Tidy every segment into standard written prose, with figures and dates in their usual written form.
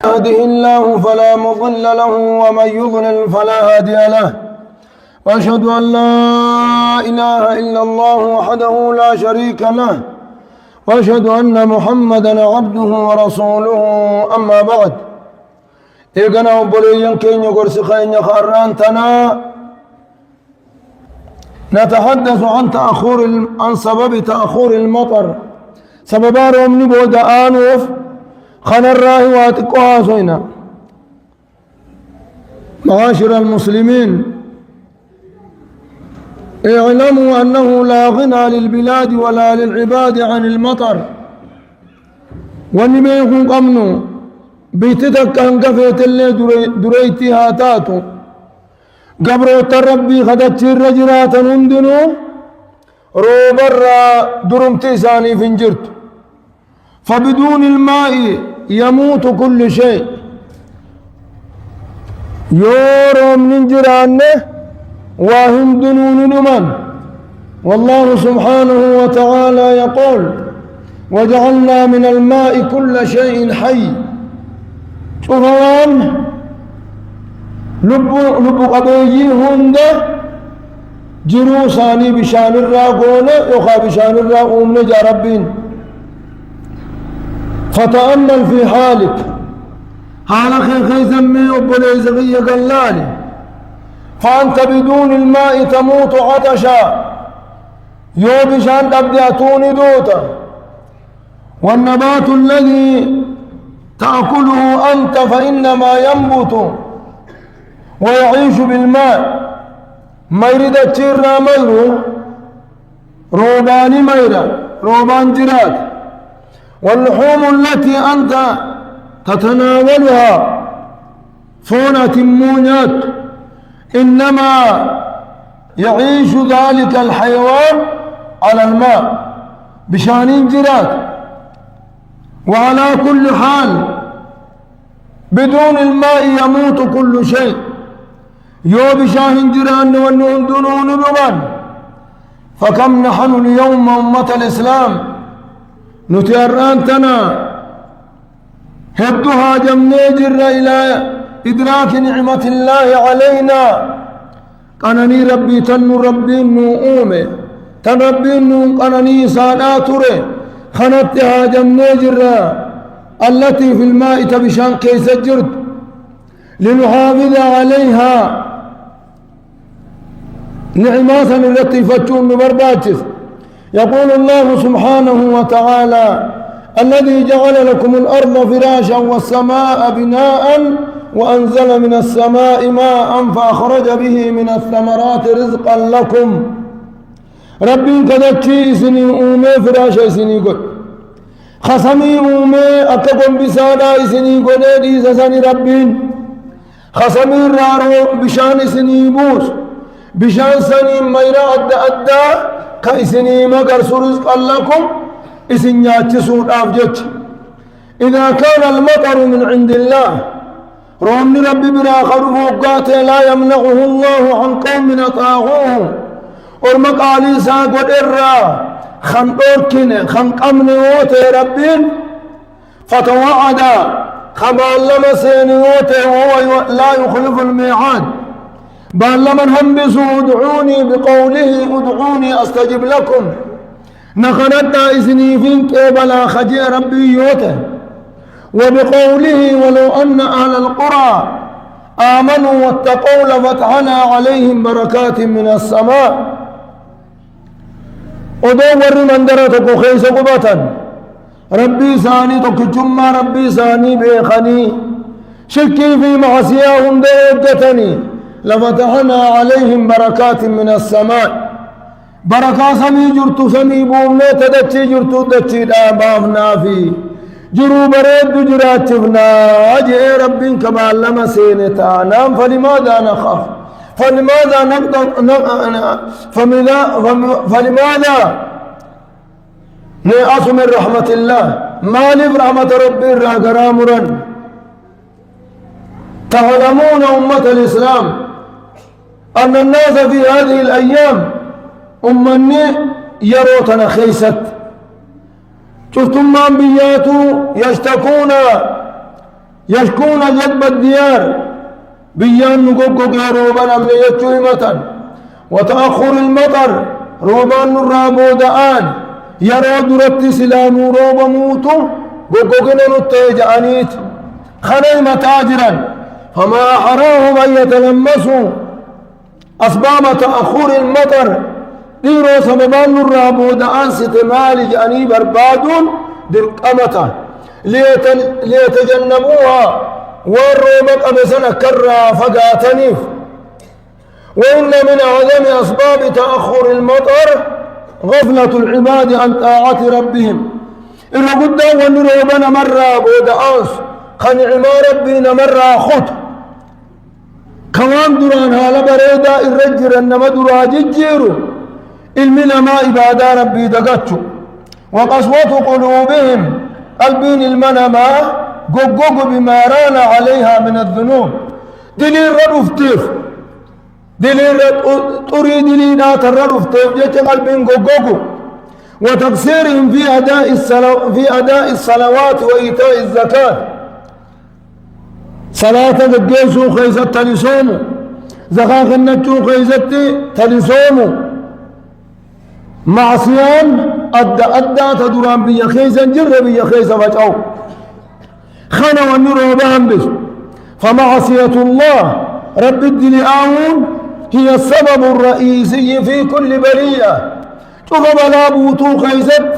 يهده الله فلا مضل له ومن يضلل فلا هادي له وأشهد أن لا إله إلا الله وحده لا شريك له وأشهد أن محمدا عبده ورسوله أما بعد إيقنا وبليين كين يقرس خين يخرانتنا نتحدث عن سبب تأخر المطر سببارهم نبود آنوف خان الراهي واتقوها سوينا. معاشر المسلمين، اعلموا أنه لا غنى للبلاد ولا للعباد عن المطر، ونما يكون قمنوا بيتتك انقفت اللي دريتها تاتو قبروا التربي خدت الرجرات نندنو روبرا درمتي ساني فنجرت، فبدون الماء يموت كل شيء. يورم ننجرانه وهم دنون نمن، والله سبحانه وتعالى يقول وجعلنا من الماء كل شيء حي. شوفوان لب قبيجي هند جرو ثاني بشان الراقون يخا بشان الراقون نجا ربين. فتأمل في حالك حال خي زمي وبني زغي قلالي، فأنت بدون الماء تموت عطشا يو بشان تبدأتون دوتا، والنبات الذي تأكله أنت فإنما ينبت ويعيش بالماء. ميرد تشيرنا ميرو روبان ميرا روبان جرات، واللحوم التي أنت تتناولها فونة مونيات، إنما يعيش ذلك الحيوان على الماء بشانين جرات. وعلى كل حال بدون الماء يموت كل شيء. يو بشاهن جران ونون دنون بغان. فكم نحن اليوم أمة الإسلام نتيران تنا هدها جمني جر إلى إدراك نعمة الله علينا. قنني ربي تن ربي نؤومي تن ربي قنني ساناتوري خنتها جمني جر التي في الماء تبشان كيس جرت لنحافظ عليها نعماتنا التي فتشون برباتس. يقول الله سبحانه وتعالى الذي جعل لكم الأرض فراشا والسماء بناء وأنزل من السماء ماء فأخرج به من الثمرات رزقا لكم. ربي كذا سني أومي فراشا سني قد خصمي أومي أككم بسادا سني قد إيسا سني ربين خصمي رارو بشان سني بوس بشان سني ميرا أدى كإسني مقر رزقا لكم إسن ياتسون أفجت. إذا كان المطر من عند الله رومني ربي بنا خرفوقات لا يمنعه الله عن قوم أطاعوه ورمقالي ساق ودرا خنقوركين خنقمن ووتي ربين فتوعد خبال لما سيني ووتي وهو لا يخلف الميعاد. بل لمن همسوا ادعوني بقوله ادعوني أستجب لكم. نخنتا إذني فيك بلا خجي ربي يوته وبقوله ولو أن أهل القرى آمنوا واتقوا لفتحنا عليهم بركات من السماء. ودور من درتك خيس قبطا ربي ساني تكجم ربي ساني بيخني شكي في معصياهم ديقتني لفتحنا عليهم بركات من السماء. بركة سمي جرتو سمي بومنا تدتشي جرتو دتشي دابافنا في جرو بريد جراتفنا أجئ رب كما لما سينتا نام. فلماذا نخاف؟ فلماذا نقدر فلماذا نيأس من رحمة الله؟ ما لف رحمة ربي راقرامرا. تعلمون أمة الإسلام أن الناس في هذه الأيام أمني يروتنا خيست. شفتم أنبيات يشتكون يشكون جدب الديار بيان نقوق روبا أمن يتشوي وتأخر المطر روبان الرابو دآن يرى درت سلام روبا موتو قوقنا نتيج أنيت خنيم تاجرا فما أحراهم أن يتلمسوا أسباب تأخر المطر ديرو سببان الرابو دآن ستمالي جاني بربادون درقمتا ليتجنبوها والروبك أبسنا كرا فقاتنيف وإن من أعظم أسباب تأخر المطر غفلة العباد عن طاعة ربهم إن قد ونروبنا مرة بودآنس خنعما ربنا مرة خط كمان دران هالا بريدا الرجر أنما درا ججيرو المنا ما إبادة ربي دقاتشو وقسوة قلوبهم قلبين المنما قوقوق بما ران عليها من الذنوب دليل ردفتيف دليل طري دليلات الردفتيف جيش قلبين قوقوق وتقصيرهم في أداء الصلوات وإيتاء الزكاة صلاة الجيسو خيزت تلسومو زكاة النجو خيزت تلسومو معصيان أدى تدران بيا خيزا جر بيا خيزا فجأو خنا والنور بهم بس فمعصية الله رب الدنياون هي السبب الرئيسي في كل بلية شوف بلا بوتو خيزت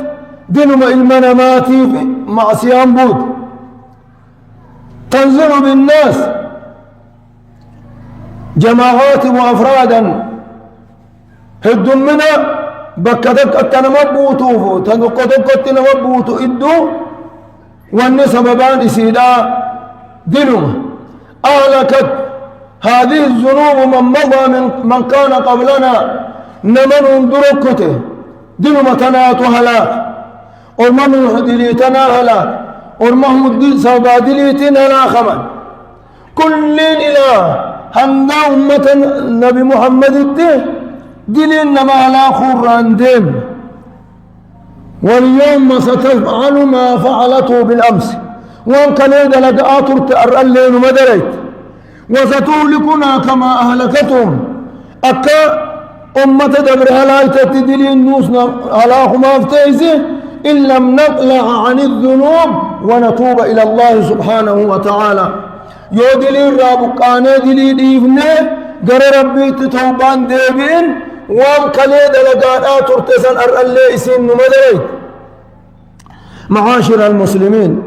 دنم المناماتي في معصيان بود تنزل بالناس جماعات وأفرادا هدوا منا بكتك التنمبوتو تنقطك التنمبوتو إدو وأن سببان إسيدا دينهم أهلكت هذه الذنوب من مضى من كان قبلنا نمن دركته دينهم تناتو هلاك ورمهم دليتنا هلاك ورمهم سببا دليتنا لا خمن كل إله هندا أمة النبي محمد الدين دلين ما لا خران دين واليوم ستفعل ما فعلته بالأمس وان كان إذا لك آتر تأرأ الليل مدريت وستهلكنا كما أهلكتهم أكا أمة دبر هلايتة دلين نوسنا هلاهم أفتيزي إن لم نقلع عن الذنوب ونتوب إلى الله سبحانه وتعالى يو دلين رابقاني دلين إيفني قرر ربي تتوبان ديبين وام كليد لقاء ترتسن أرألي إسين مدري معاشر المسلمين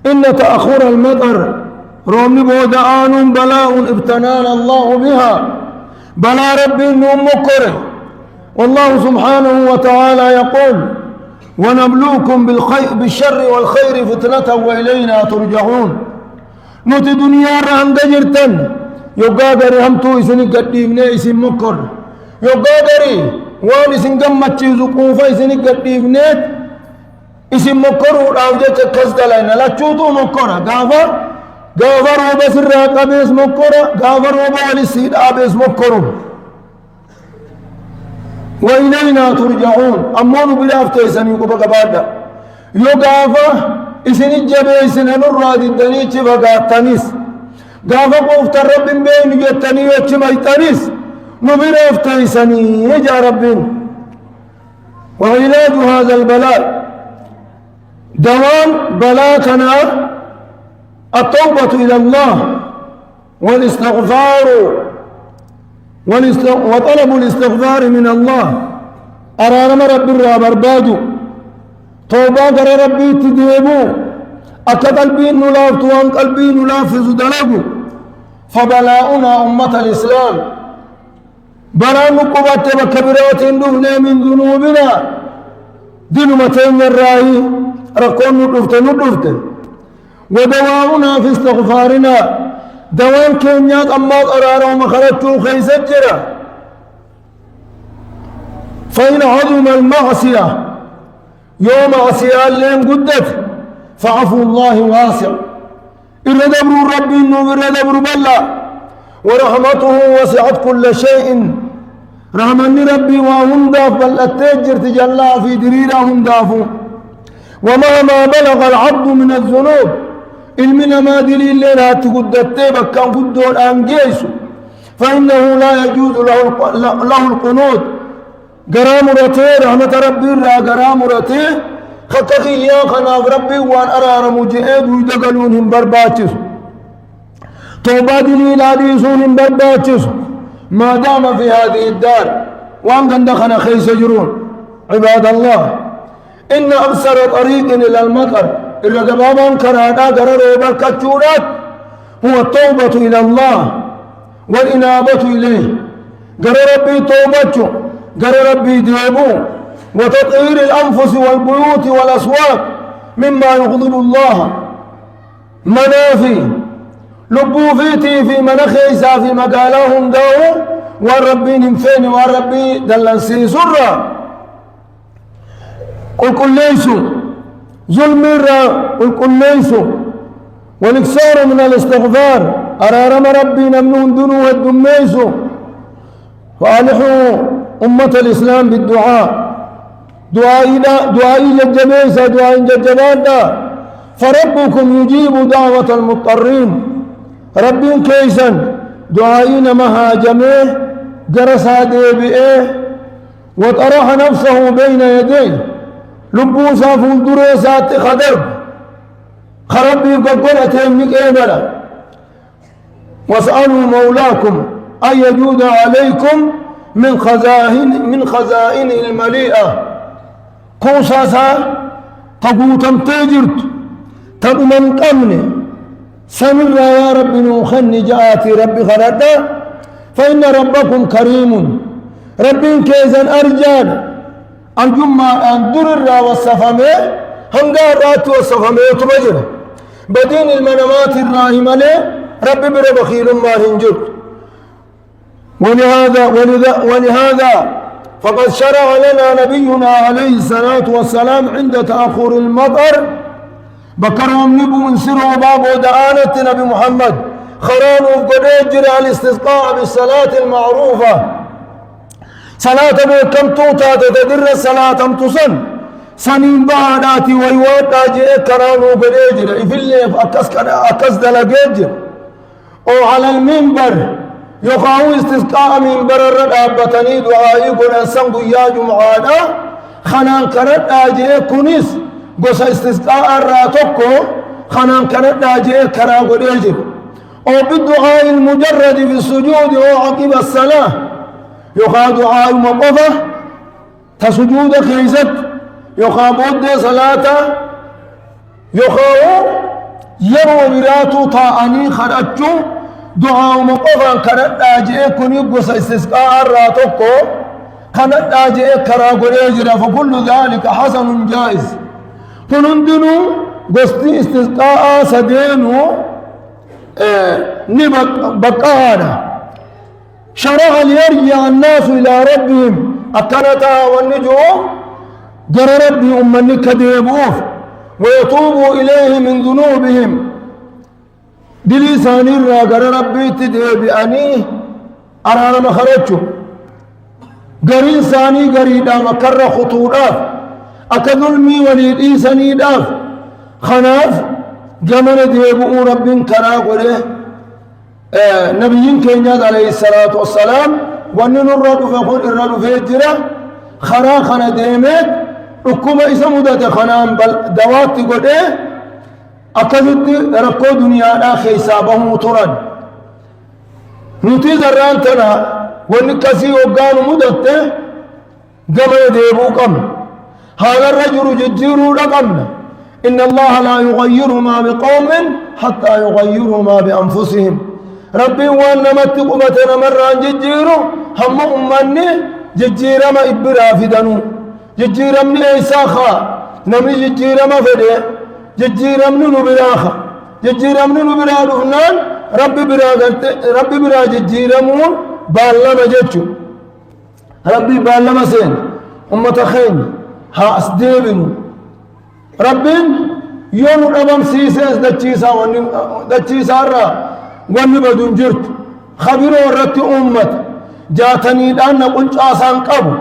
إن تأخر المطر رومي بودعان بلاء ابتنانا الله بها بلا ربي النوم مكره والله سبحانه وتعالى يقول ونبلوكم بالشر والخير فتنة وإلينا ترجعون نوتي دنيا رهن دجرتن يقادر همتو إسن قديمنا إسن مكر يقادري وان إسن قمت زقوفا إسن قديمنا إسن مكر وراوجة كزدلين لا تشوتو مكر غافر وبسر قبيس مكر غافر وبالسيد أبيس مكر وإلينا ترجعون أمون بلافتة إسن يقبق بعد يقافا إسن الجبه إسن هنراد الدنيا فقاتنيس غافا قفت الرب بين جتني وچميتنيس نبرفت إسني يجا رب وعلاج هذا البلاء دوام بلاكنا التوبة إلى الله والاستغفار وطلب الاستغفار من الله أرانما رب الرابربادو توبة قرى ربي تديبو أكا قلبي نلاف وان قلبي نلافز دلقو فبلاؤنا أمة الإسلام بلا نقبت بكبرات دهنا من ذنوبنا دنمتين الرأي رقون ندفت ودواؤنا في استغفارنا دوام كينيات أمات أرارا ومخرجتو خيسجرا فإن عظم المعصية يوم عصية اللين قدت فعفو الله واسع إلا دبر ربي إنه إلا دبر بلا ورحمته وسعت كل شيء رحمني ربي وهم داف بل التجر تجلى في دريرهم دافو ومهما بلغ العبد من الذنوب المنا ما دليل لنا تقدت بكا قدون أنجيسو فإنه لا يجوز له القنوت قرام رتي رحمة ربي را قرام رتي خطقي يا خناف ربي وان أرار مجئد ويدقلونهم برباتس توبة دليل حديثهم برباتس ما دام في هذه الدار وان قد دخل خيس جرون عباد الله إن أبصر طريق إلى المطر إلا قبابا كرادا قرروا بالكتشورات هو التوبة إلى الله والإنابة إليه قرر ربي توبته قرر ربي ديبو وتطهير الأنفس والبيوت والأسواق مما يغضب الله منافي لبو فيتي في منخيسا في مقالهم داو والربي نمفين والربي دلنسي سرا قل ليسوا ظلم قل ليسوا والإكثار من الاستغفار أرارم ربي نمنون دنو الدميسو فألحوا أمة الإسلام بالدعاء دعائي للجميسة دعائي للجماعة فربكم يجيب دعوة المضطرين ربي كيسا دعائنا مها جميع جرسا ديبئه وطرح نفسه بين يديه لبوسا فولدريسات خدرب خربي قلقلة منك إيمانا واسألوا مولاكم أن يجود عليكم من خزائن المليئة قوساسا تقوتم تجرت تقمن قمني سمر يا رب نوخني جاءتي ربي خلدا فإن ربكم كريم ربي كيزا أرجان الجمعة أن درر والصفمي هنقار رات والصفمي تبجر بدين المنامات الراهمة له ربي بر بخيل ما هنجر ولهذا فقد شرع لنا نبينا عليه الصلاة والسلام عند تأخر المطر بكرهم نبو من سر وباب ودعانة نبي محمد خرانوا قدجر على الاستسقاء بالصلاة المعروفة صلاة كم توتا تدر الصلاة تصن سنين بعداتي ويواتا جئ كرانوا قدجر إفلي أكس دلقجر أو على المنبر يخاو استسقاء منبر الرقابتني دعائي قل أنسان يا جمعانا خنان كرد آجئ كنيس قص استسقاء الراتوكو خنان كرد آجئ كرا قدجر أو بالدعاء المجرد في السجود أو عقب الصلاة يخا دعاء مقفة تسجود خيزت يخا بود صلاة يخا يرو براتو طاعني خرجو دعاء مقفا كانت آجئ كني قص استسقاء الراتوكو كانت آجئ كرا قريجرا فكل ذلك حسن جائز فنندنو قصتي استسقاء سدينو نبقانا شرع ليرجع الناس إلى ربهم أكنتا والنجوم جرى ربي أمني كديبوف ويتوبوا إليه من ذنوبهم دلي ثاني جرى ربي تديبئني أرانا مخرجو قري ثاني قريدا مكر خطورات أكظلمي وليد إيساني داف خناف جمل ديبؤ رب كرا قوله نبي كينياد عليه الصلاة والسلام وأنن الرد فقل الرد في الجرة خرا خنا ديمت ركوب إسمودة خنام بل دوات قده أكذب ركو دنيا آخر حسابهم ترد نتي ذران تنا ونكسي وقان مدته جمل ديبؤ قم هذا الرجل ججيرو رقمنا إن الله لا يغير ما بقوم حتى يغيروا ما بأنفسهم ربي وانا متقمتنا مرة ججيرو هم أمني ججير ما إبرا فدنو ججير من إيساخا نمي ججير ما فده ججير من نبراخا ججير من نبرا رهنان ربي برا ججير مون بالما جتشو ربي بالما سين أمة خين ها أسديبنو ربين يوم ربهم سيسس دتشيسا را ونبدون جرت خبروا ورت أمة جاتني الآن قلت آسان قبو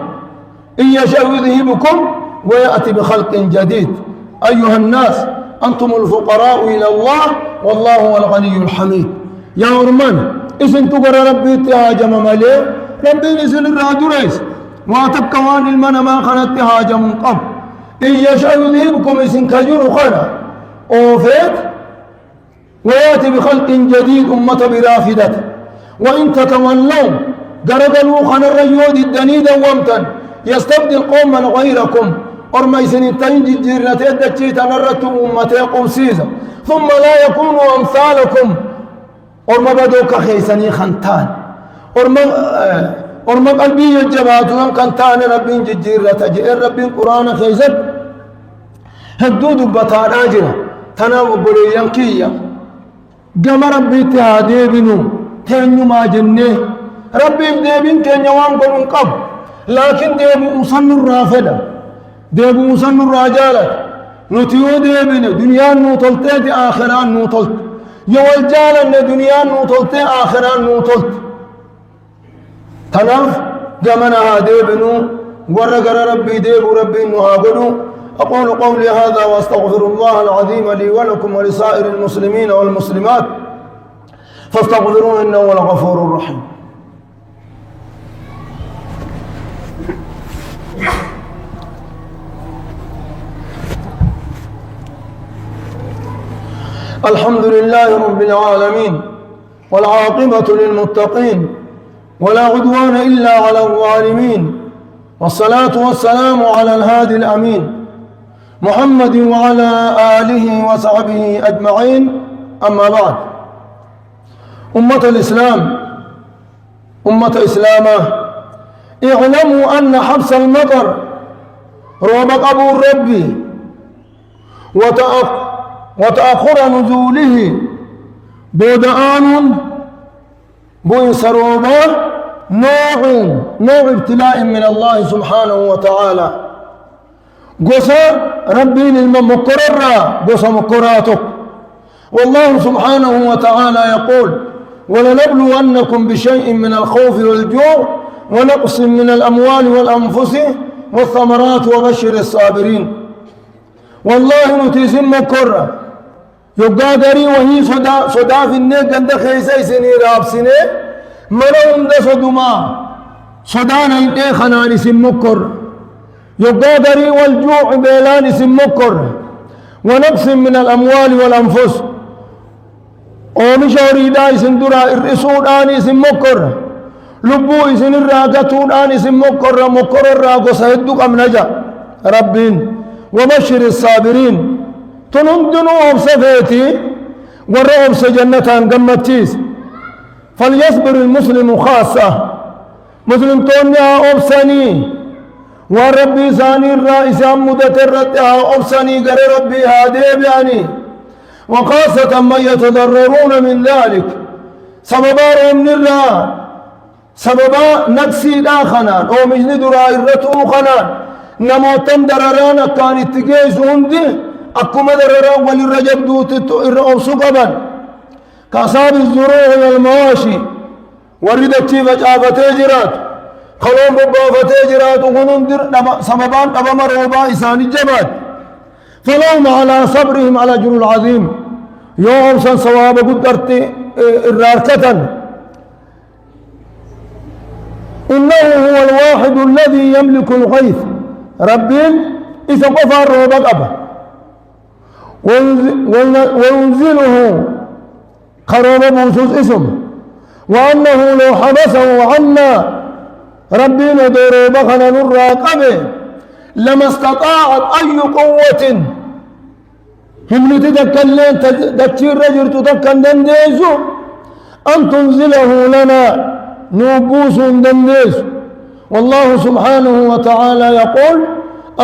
إن يشاء يذهبكم ويأتي بخلق جديد أيها الناس أنتم الفقراء إلى الله والله هو الغني الحميد. يا أرمان إسن تقرأ ربي تهاجم مالي ربي إسن الرادو ريس واتبكوان المنا ما خلت تهاجم قبل إن يشاء يذهبكم إسن كجر خلا أوفيت ويأتي بخلق جديد أمة برافدة وإن تتولوا قرقلوا خن الرجود الدنيدا وامتن يستبدل قوما غيركم أرمي سنتين جيرنتين دكتيتا نرتم أمتيكم سيزا ثم لا يكونوا أمثالكم أرمى بدوك خيسني خنتان أرمى قلبي يجباتهم خنتان ربين جيرة جئر ربين قرآن خيزت هدود بطان آجرة تناوب بليان كيا قام ربي تهادي بنو تنو ما جنه ربي بديبين كن يوان قلن قب لكن ديبو مصن الرافدة ديبو مصن الرجالة نتيو ديبين دنيا نوطلت آخران نوطلت يوال جالا دنيا نوطلت آخران نوطلت تناف قامنا هادي بنو ورقر ربي ديبو ربي نهاقلو أقول قولي هذا وأستغفر الله العظيم لي ولكم ولسائر المسلمين والمسلمات فاستغفروه إنه هو الغفور الرحيم. الحمد لله رب العالمين والعاقبة للمتقين ولا عدوان إلا على الظالمين والصلاة والسلام على الهادي الأمين محمد وعلى آله وصحبه أجمعين. أما بعد أمة الإسلام أمة إسلامة اعلموا أن حبس المطر روبق أبو الرب وتأخر نزوله بودآن بويس روبا نوع ابتلاء من الله سبحانه وتعالى قصة ربين المقرر قصة مقراتك. والله سبحانه وتعالى يقول ولنبلونكم بشيء من الخوف والجوع ونقص من الأموال والأنفس والثمرات وبشر الصابرين. والله نتيزم مقرر يقادري وهي صدا في النيك عند خيسي سني راب سني مرهم دا صدما صدانا ينتي خناني سم مقرر يقادري والجوع بيلان سم مقرر ونقص من الأموال والأنفس ومشوري دا سندرا الرسول آني سم مقرر لبو إسن الراقتون آني سم مقرر راقو سيدك أم نجا ربين وبشر الصابرين تنندنوا أبسفيتي ورأوا جنة قمتيس. فليصبر المسلم خاصة مسلم تونيا أبسني وربي ثاني الرئيس مدة الرتها أبسني قري ربي هادي يعني وخاصة من يتضررون من ذلك سببا من الرا سببا نقصي لا خنان أو مجند رائرته خنان نموتن درران كان اتقيس هندي أكما درران وللرجب دوت الرؤوس قبا كأصاب الزروع والمواشي وردتي فجأة جرات خلون ربا جرات وغنون سببان أبما روبا إسان الجبات فلهم على صبرهم على أجر العظيم يوم سن صواب قدرت الراركة. إنه هو الواحد الذي يملك الغيث ربين إذا قفى الروبا أبا وينزله قرب بوسوس اسم وأنه لو حبسه عنا ربنا دور بخنا الراقبه لما استطاعت أي قوة هم تتكلم تكتير رجل تتكلم دنديسو أن تنزله لنا نوبوس دنديسو. والله سبحانه وتعالى يقول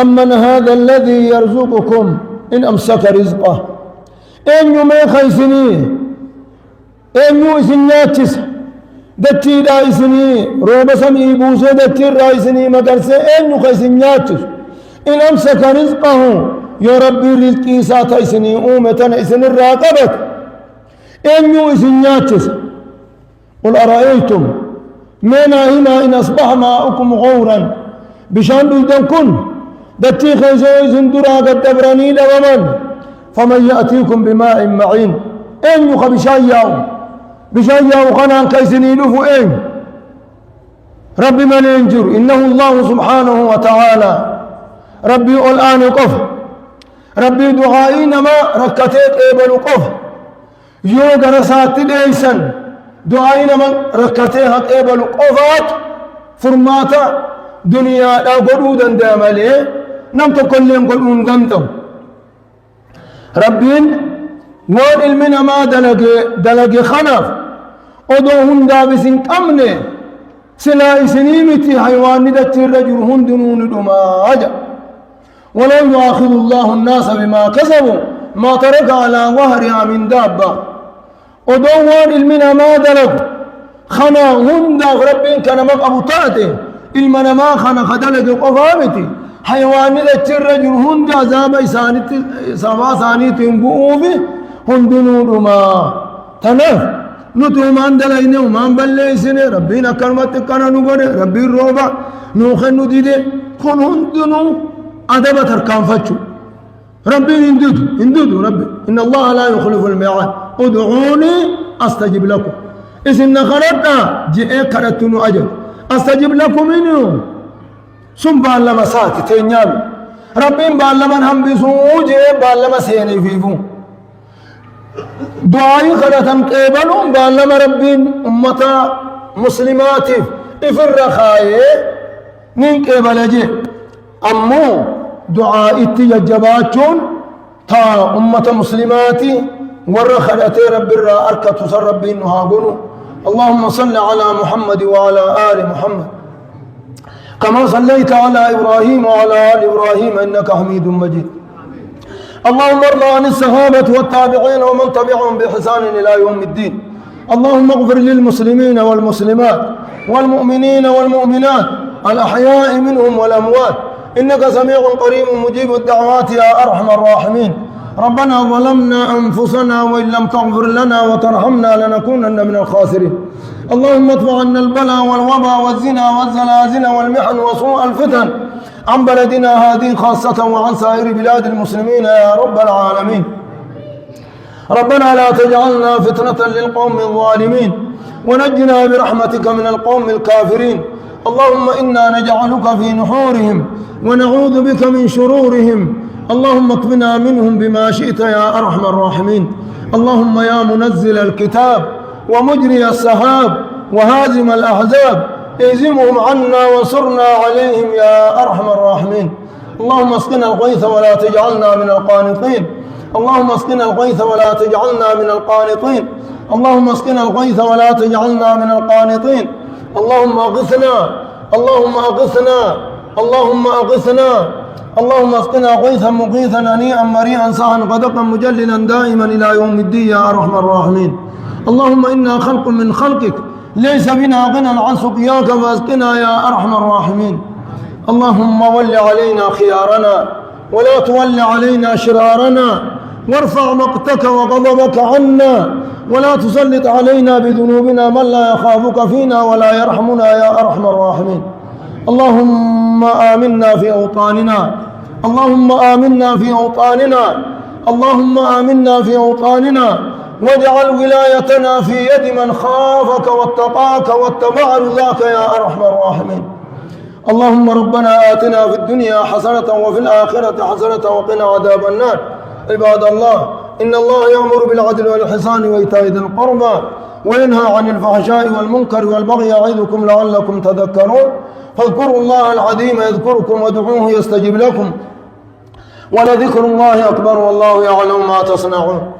أمن هذا الذي يرزقكم إن أمسك رزقه إن يومي خيسني إن يوسن ناتس دتي رايسني روب سمي بوسي دتي رايسني مدرسة إن يخيسن ناتس إن أمسك رزقه يا ربي رزقي ساتيسني أومتنا إسن الراقبة إن يوسن ناتس قل أرأيتم منا هنا إن أصبح ماؤكم غورا بشان بلدن كن دتي خيسو إسن درا قد دبراني دومن فمن يأتيكم بماء معين إن يخ بشاياو خنان كيسني لفو إن ربي من ينجر إنه الله سبحانه وتعالى ربي الآن قف ربي دعائنا ما ركتيت إبل قف يوغ رسات ليسن دعائنا من ركتيت إبل قفات فرماتا دنيا لا قدودا دامالي نمت كل قلون قمتم ربين وان المنا ما دلق خنف ودوهن دابسين قمني سلا سنيمتي حيوان ندت الرجل هندنون الأماجة ولو يؤاخذ الله الناس بما كسبوا ما ترك على ظهرها من دابة ودوان المنا ما دلق خنا هندا ربين كان مقابو تاتي المنا ما خنا خدلق قفامتي حيوان ندت الرجل هندا زابا سانيت بؤوفي هندنون ما تنف نتو ما اندلينه وما انبليسنه ربنا كلمة كنا نقول ربي الروبا نوخن نديده كن هندنو أدب تركان فتشو ربي انددو ربي إن الله لا يخلف الميعاد ادعوني أستجب لكم إذن خلقنا جئ كرتنو أجل أستجب لكم إنه ثم بالما ساتي تنيام ربي بالما هم بسوجه بالما سيني فيفو دعائي خلتهم قبلهم بالما ربين أمتا مسلمات إفر خايه نين قبل جي أمو دعائي تيجباتون تا أمة مسلماتي ورخلتي رب الرا أركت سر ربي إنها قلوا اللهم صل على محمد وعلى آل محمد كما صليت على إبراهيم وعلى آل إبراهيم إنك حميد مجيد اللهم ارض عن الصحابة والتابعين ومن تبعهم بإحسان إلى يوم الدين اللهم اغفر للمسلمين والمسلمات والمؤمنين والمؤمنات الأحياء منهم والأموات إنك سميع قريب مجيب الدعوات يا أرحم الراحمين ربنا ظلمنا أنفسنا وإن لم تغفر لنا وترحمنا لنكونن من الخاسرين اللهم ادفع عنا البلاء والوباء والزنا والزلازل والمحن وسوء الفتن عن بلدنا هذه خاصة وعن سائر بلاد المسلمين يا رب العالمين ربنا لا تجعلنا فتنة للقوم الظالمين ونجنا برحمتك من القوم الكافرين اللهم إنا نجعلك في نحورهم ونعوذ بك من شرورهم اللهم اكفنا منهم بما شئت يا أرحم الراحمين اللهم يا منزل الكتاب ومجري السحاب وهازم الأحزاب اهزمهم عنا وانصرنا عليهم يا أرحم الراحمين اللهم اسقنا الغيث ولا تجعلنا من القانطين اللهم اسقنا الغيث ولا تجعلنا من القانطين اللهم اسقنا الغيث ولا تجعلنا من القانطين اللهم اغثنا اللهم اغثنا اللهم اغثنا اللهم اسقنا غيثا مغيثا هنيئا مريئا سعا غدقا مجللا دائما الى يوم الدين يا ارحم الراحمين اللهم انا خلق من خلقك ليس بنا غنى عن سقياك فاسقنا يا ارحم الراحمين اللهم ول علينا خيارنا ولا تول علينا شرارنا وارفع مقتك وغضبك عنا ولا تسلط علينا بذنوبنا من لا يخافك فينا ولا يرحمنا يا ارحم الراحمين اللهم آمنا في أوطاننا اللهم آمنا في أوطاننا اللهم آمنا في أوطاننا واجعل ولايتنا في يد من خافك واتقاك واتبع رضاك يا أرحم الراحمين اللهم ربنا آتنا في الدنيا حسنة وفي الآخرة حسنة وقنا عذاب النار عباد الله إن الله يأمر بالعدل والإحسان وإيتاء ذي القربى وينهى عن الفحشاء والمنكر والبغي يعظكم لعلكم تذكرون فاذكروا الله العظيم يذكركم وادعوه يستجب لكم ولذكر الله أكبر والله يعلم ما تصنعون